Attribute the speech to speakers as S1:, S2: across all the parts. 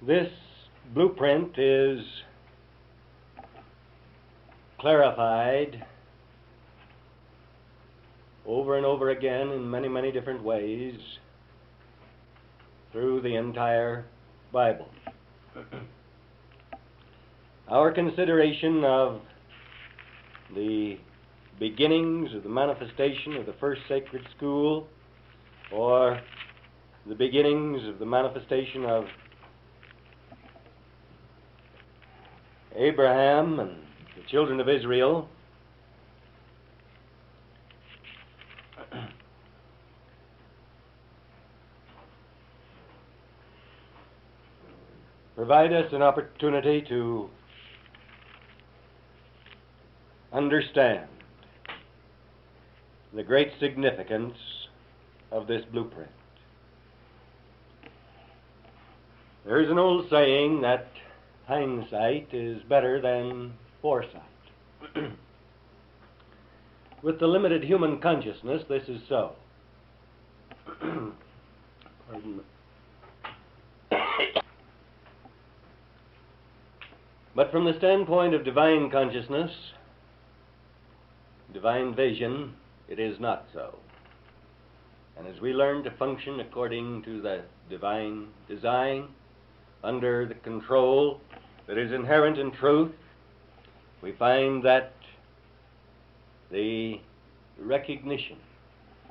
S1: This blueprint is clarified over and over again in many, many different ways through the entire Bible. Our consideration of the beginnings of the manifestation of the first sacred school, or the beginnings of the manifestation of Abraham and the children of Israel, provide us an opportunity to understand the great significance of this blueprint. There's an old saying that hindsight is better than foresight. With the limited human consciousness, this is so. Pardon me. But from the standpoint of divine consciousness, divine vision, it is not so. And as we learn to function according to the divine design, under the control that is inherent in truth, we find that the recognition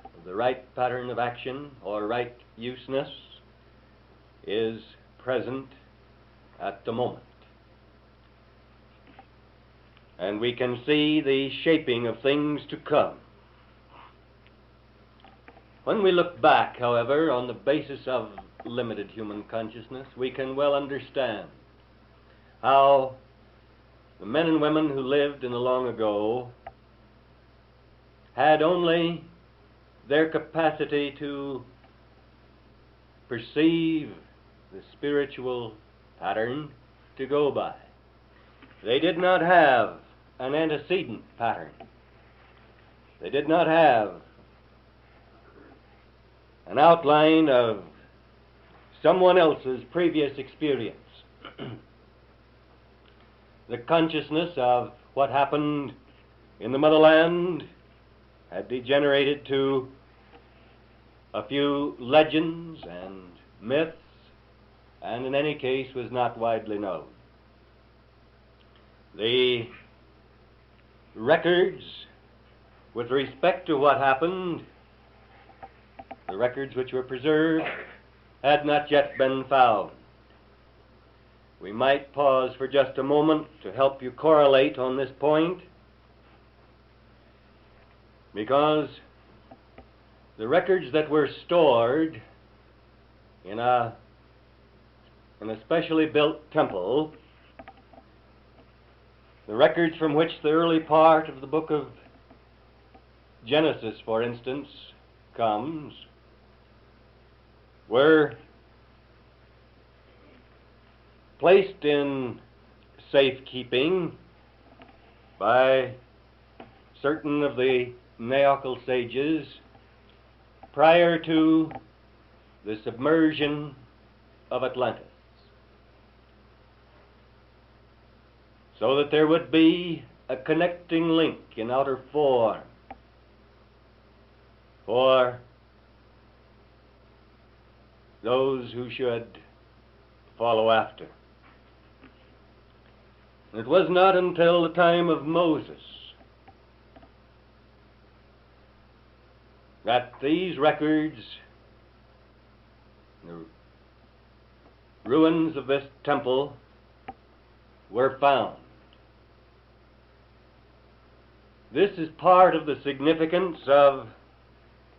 S1: of the right pattern of action or right useness is present at the moment. And we can see the shaping of things to come. When we look back, however, on the basis of limited human consciousness, we can well understand how the men and women who lived in the long ago had only their capacity to perceive the spiritual pattern to go by. They did not have an antecedent pattern. They did not have an outline of someone else's previous experience. The consciousness of what happened in the motherland had degenerated to a few legends and myths, and in any case was not widely known. The records with respect to what happened, the records which were preserved, had not yet been found. We might pause for just a moment to help you correlate on this point, because the records that were stored in a specially built temple, the records from which the early part of the book of Genesis, for instance, comes, were placed in safekeeping by certain of the Neocal sages prior to the submersion of Atlantis, so that there would be a connecting link in outer form for those who should follow after. It was not until the time of Moses that these records, the ruins of this temple, were found. This is part of the significance of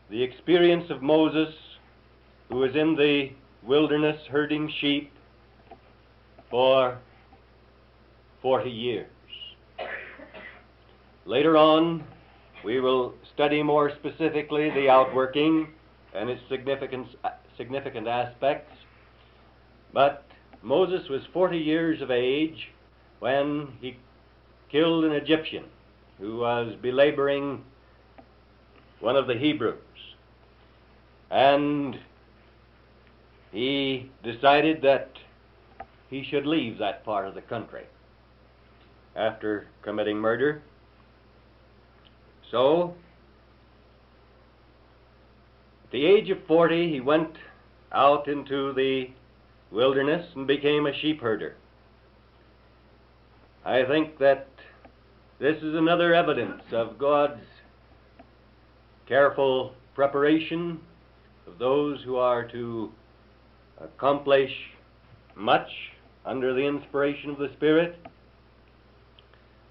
S1: the experience of Moses, who was in the wilderness herding sheep for 40 years. Later on, we will study more specifically the outworking and its significant aspects. But Moses was 40 years of age when he killed an Egyptian who was belaboring one of the Hebrews. And he decided that he should leave that part of the country after committing murder. So, at the age of 40, he went out into the wilderness and became a sheep herder. I think that this is another evidence of God's careful preparation of those who are to accomplish much under the inspiration of the Spirit.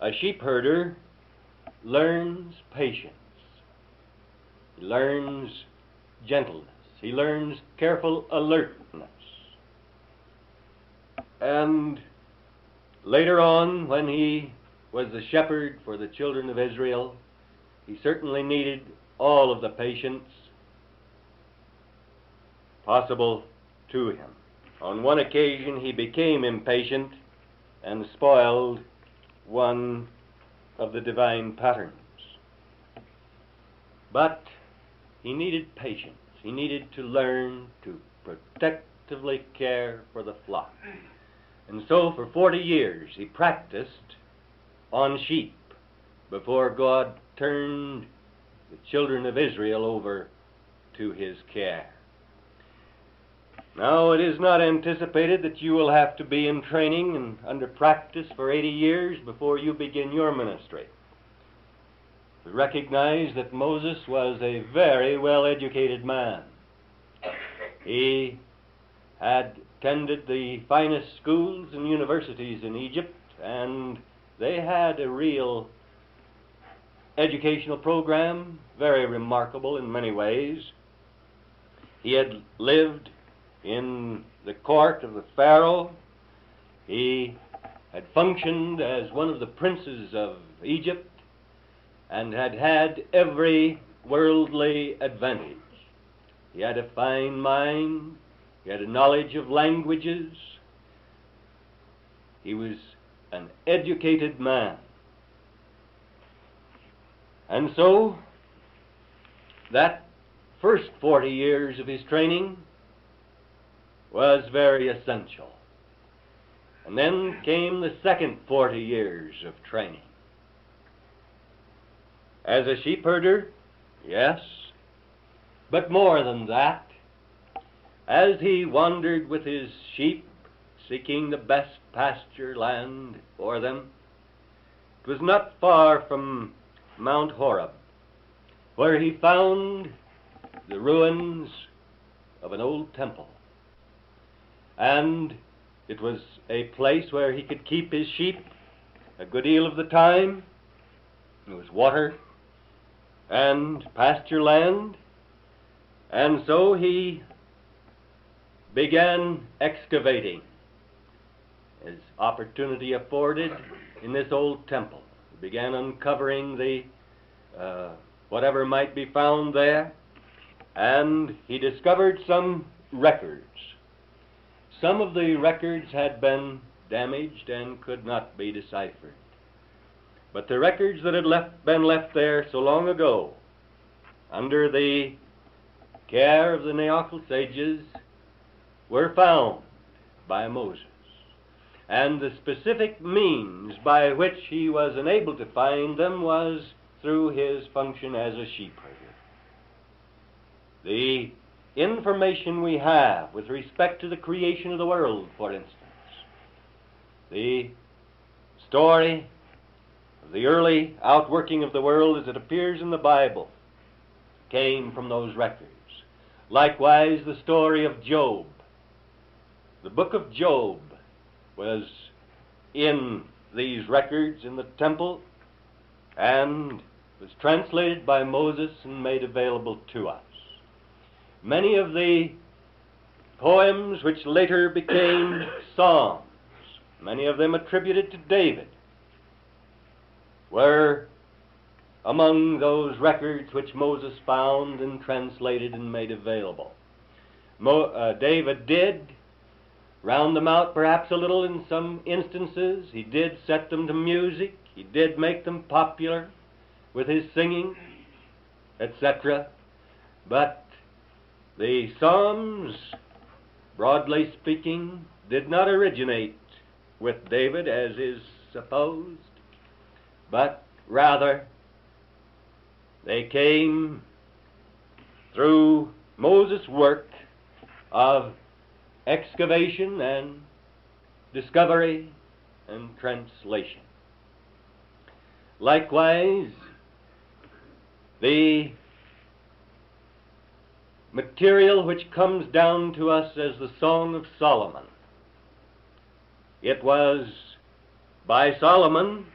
S1: A sheep herder learns patience. He learns gentleness. He learns careful alertness. And later on, when he was the shepherd for the children of Israel, he certainly needed all of the patience possible to him. On one occasion, he became impatient and spoiled one of the divine patterns. But he needed patience. He needed to learn to protectively care for the flock. And so for 40 years he practiced on sheep before God turned the children of Israel over to his care. Now, it is not anticipated that you will have to be in training and under practice for 80 years before you begin your ministry. We recognize that Moses was a very well-educated man. He had attended the finest schools and universities in Egypt, and they had a real educational program, very remarkable in many ways. He had lived in the court of the Pharaoh. He had functioned as one of the princes of Egypt and had had every worldly advantage. He had a fine mind. He had a knowledge of languages. He was an educated man. And so, that first 40 years of his training was very essential. And then came the second 40 years of training. As a sheep herder, yes, but more than that, as he wandered with his sheep, seeking the best pasture land for them, it was not far from Mount Horeb, where he found the ruins of an old temple. And it was a place where he could keep his sheep a good deal of the time. There was water and pasture land. And so he began excavating as opportunity afforded in this old temple. He began uncovering the whatever might be found there, and he discovered some records. Some of the records had been damaged and could not be deciphered. But the records that had been left there so long ago, under the care of the Neophil sages, were found by Moses. And the specific means by which he was enabled to find them was through his function as a sheep herder. The information we have with respect to the creation of the world, for instance, the story of the early outworking of the world as it appears in the Bible came from those records. Likewise, the story of Job. The book of Job was in these records in the temple and was translated by Moses and made available to us. Many of the poems which later became psalms, many of them attributed to David, were among those records which Moses found and translated and made available. David did round them out perhaps a little in some instances. He did set them to music. He did make them popular with his singing, etc. But the Psalms, broadly speaking, did not originate with David as is supposed, but rather they came through Moses' work of excavation and discovery and translation. Likewise, the material which comes down to us as the Song of Solomon, it was by Solomon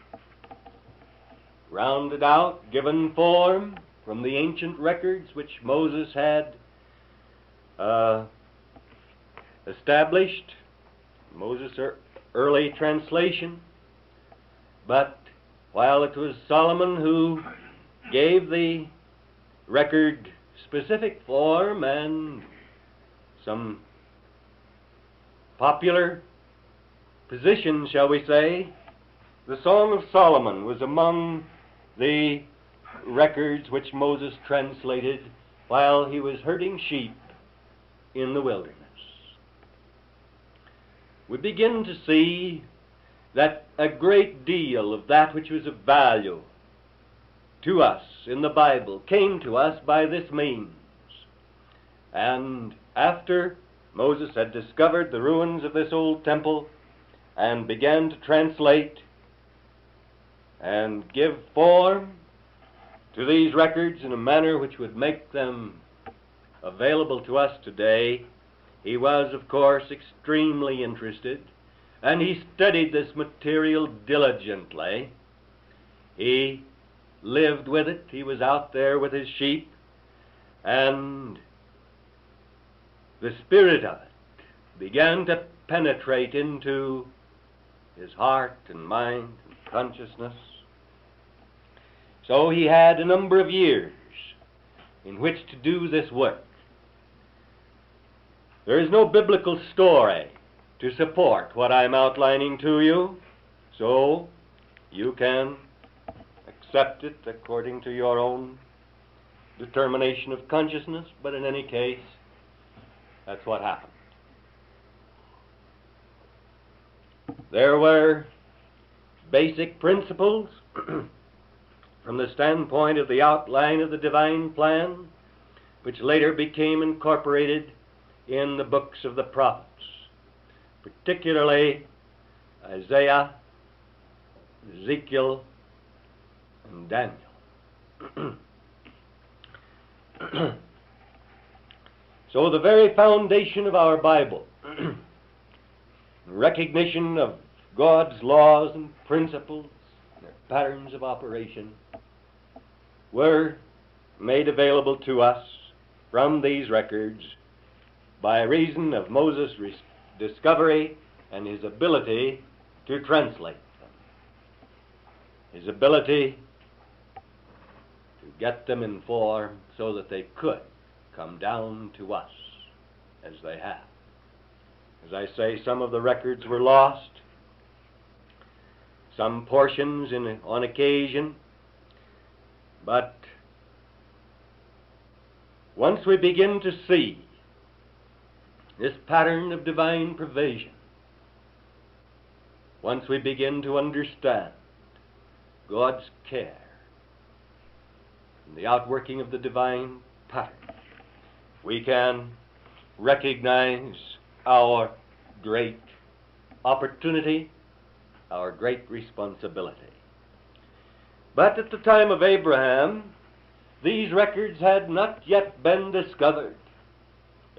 S1: rounded out, given form from the ancient records which Moses had established, Moses' early translation. But while it was Solomon who gave the record specific form and some popular position, shall we say, the Song of Solomon was among the records which Moses translated while he was herding sheep in the wilderness. We begin to see that a great deal of that which was of value to us in the Bible came to us by this means. And after Moses had discovered the ruins of this old temple and began to translate and give form to these records in a manner which would make them available to us today, he was, of course, extremely interested, and he studied this material diligently. He lived with it. He was out there with his sheep, and the spirit of it began to penetrate into his heart and mind and consciousness. So he had a number of years in which to do this work. There is no biblical story to support what I'm outlining to you, so you can accept it according to your own determination of consciousness, but in any case, that's what happened. There were basic principles from the standpoint of the outline of the divine plan, which later became incorporated in the books of the prophets, particularly Isaiah, Ezekiel, and Daniel. So the very foundation of our Bible, recognition of God's laws and principles, and their patterns of operation, were made available to us from these records by reason of Moses' discovery and his ability to translate them. His ability to get them in form so that they could come down to us as they have. As I say, some of the records were lost, some portions on occasion, but once we begin to see this pattern of divine provision, once we begin to understand God's care and the outworking of the divine pattern, we can recognize our great opportunity, our great responsibility. But at the time of Abraham, these records had not yet been discovered.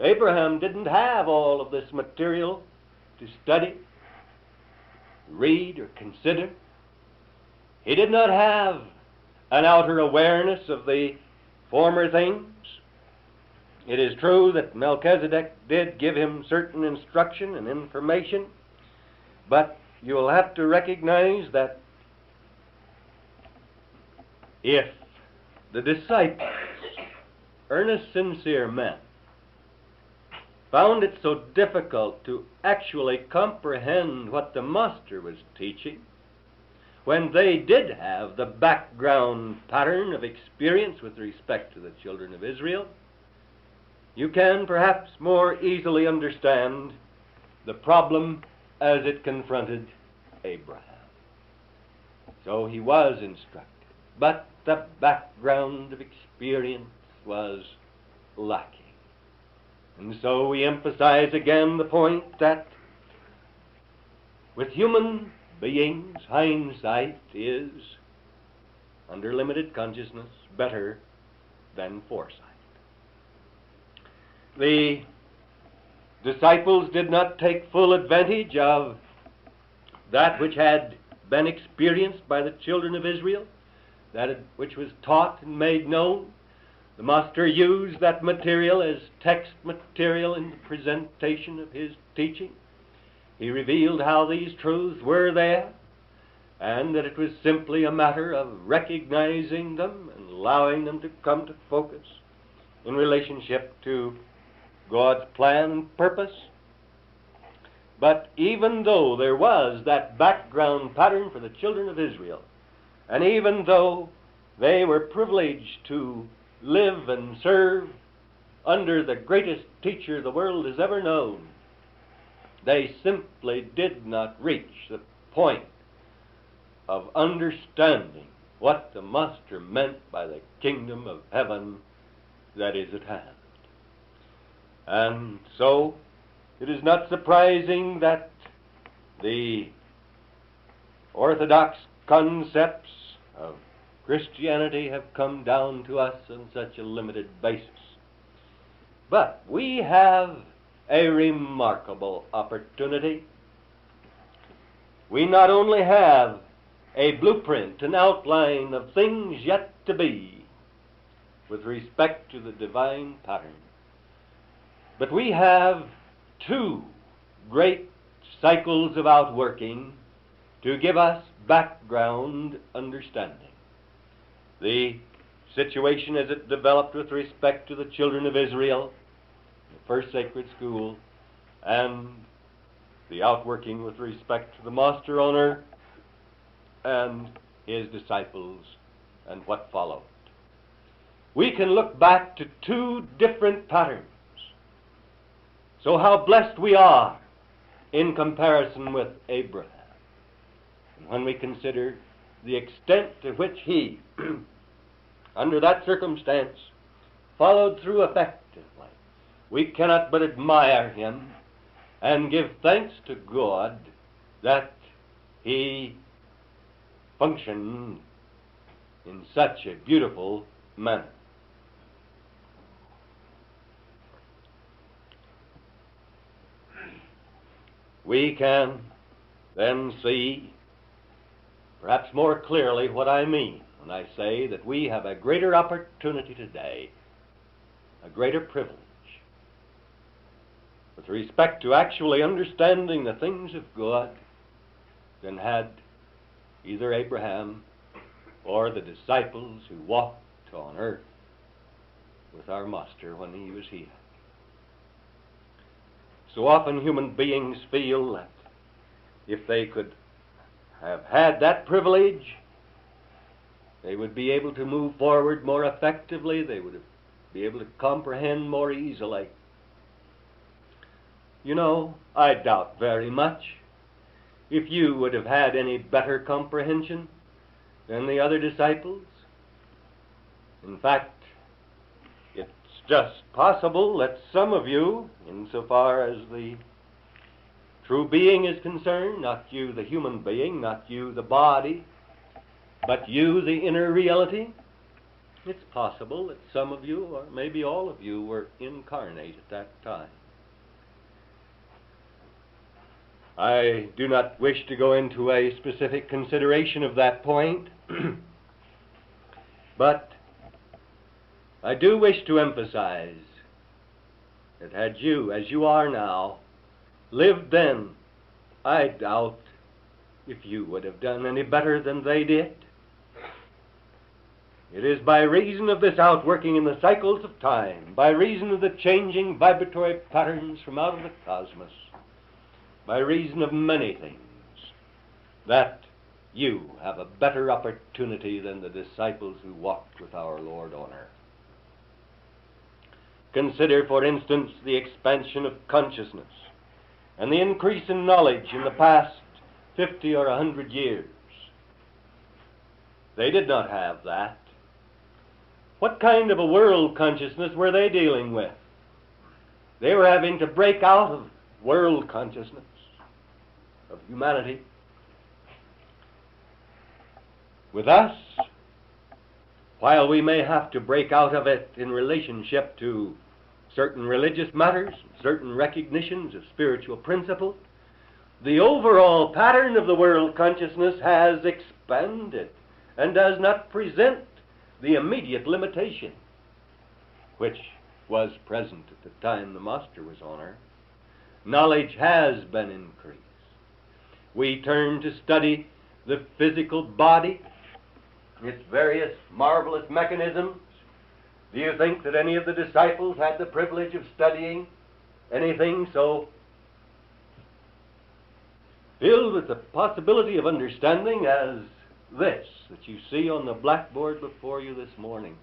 S1: Abraham didn't have all of this material to study, read, or consider. He did not have an outer awareness of the former things. It is true that Melchizedek did give him certain instruction and information, but you will have to recognize that if the disciples, earnest, sincere men, found it so difficult to actually comprehend what the Master was teaching, when they did have the background pattern of experience with respect to the children of Israel, you can perhaps more easily understand the problem as it confronted Abraham. So he was instructed, but the background of experience was lacking. And so we emphasize again the point that with human beings, hindsight is, under limited consciousness, better than foresight. The disciples did not take full advantage of that which had been experienced by the children of Israel, which was taught and made known. The Master used that material as text material in the presentation of his teaching. He revealed how these truths were there, and that it was simply a matter of recognizing them and allowing them to come to focus in relationship to God's plan and purpose. But even though there was that background pattern for the children of Israel, and even though they were privileged to live and serve under the greatest teacher the world has ever known, they simply did not reach the point of understanding what the Master meant by the kingdom of heaven that is at hand. And so it is not surprising that the orthodox concepts of Christianity have come down to us on such a limited basis. But we have a remarkable opportunity. We not only have a blueprint, an outline of things yet to be with respect to the divine pattern, but we have two great cycles of outworking to give us background understanding. The situation as it developed with respect to the children of Israel, the first sacred school, and the outworking with respect to the master owner and his disciples and what followed. We can look back to two different patterns. So how blessed we are in comparison with Abraham. And when we consider the extent to which he, under that circumstance, followed through effectively, we cannot but admire him and give thanks to God that he functioned in such a beautiful manner. We can then see perhaps more clearly what I mean when I say that we have a greater opportunity today, a greater privilege, with respect to actually understanding the things of God than had either Abraham or the disciples who walked on earth with our Master when he was here. So often human beings feel that if they could have had that privilege, they would be able to move forward more effectively, they would be able to comprehend more easily. You know, I doubt very much if you would have had any better comprehension than the other disciples. In fact, it's just possible that some of you, insofar as the true being is concerned, not you the human being, not you the body, but you the inner reality, it's possible that some of you, or maybe all of you, were incarnate at that time. I do not wish to go into a specific consideration of that point, but I do wish to emphasize that had you, as you are now, lived then, I doubt if you would have done any better than they did. It is by reason of this outworking in the cycles of time, by reason of the changing vibratory patterns from out of the cosmos, by reason of many things, that you have a better opportunity than the disciples who walked with our Lord on earth. Consider, for instance, the expansion of consciousness and the increase in knowledge in the past 50 or 100 years. They did not have that. What kind of a world consciousness were they dealing with? They were having to break out of world consciousness, of humanity. With us, while we may have to break out of it in relationship to certain religious matters, certain recognitions of spiritual principle, the overall pattern of the world consciousness has expanded and does not present the immediate limitation which was present at the time the Master was on earth. Knowledge has been increased. We turn to study the physical body, its various marvelous mechanisms. Do you think that any of the disciples had the privilege of studying anything so filled with the possibility of understanding as this that you see on the blackboard before you this morning,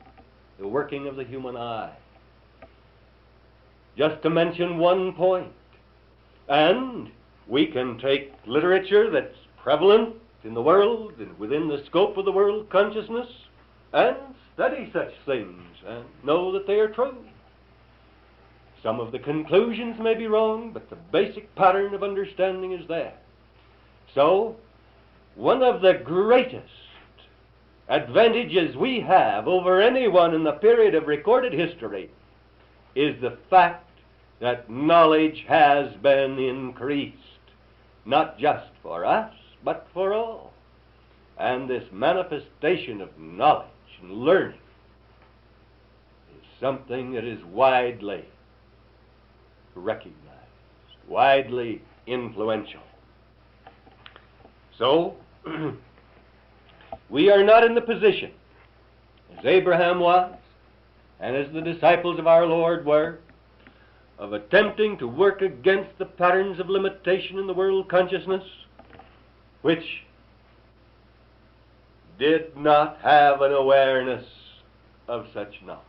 S1: the working of the human eye? Just to mention one point. And we can take literature that's prevalent in the world and within the scope of the world consciousness and study such things and know that they are true. Some of the conclusions may be wrong, but the basic pattern of understanding is there. So, one of the greatest advantages we have over anyone in the period of recorded history is the fact that knowledge has been increased, not just for us, but for all. And this manifestation of knowledge and learning is something that is widely recognized, widely influential. So, we are not in the position, as Abraham was, and as the disciples of our Lord were, of attempting to work against the patterns of limitation in the world consciousness, which did not have an awareness of such knowledge.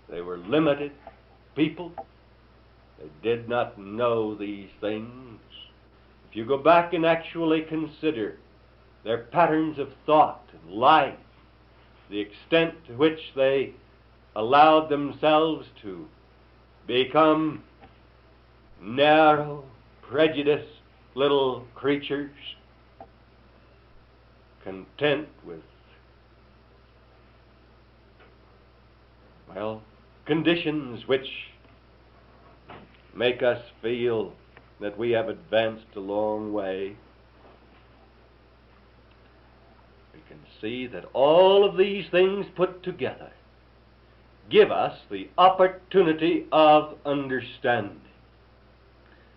S1: They were limited people. They did not know these things. If you go back and actually consider their patterns of thought and life, the extent to which they allowed themselves to become narrow, prejudiced little creatures, content with, conditions which make us feel that we have advanced a long way. We can see that all of these things put together give us the opportunity of understanding.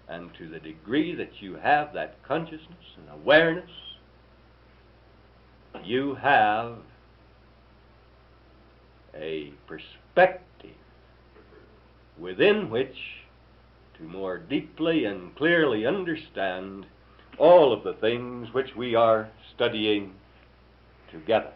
S1: And to the degree that you have that consciousness and awareness, you have a perspective within which to more deeply and clearly understand all of the things which we are studying together.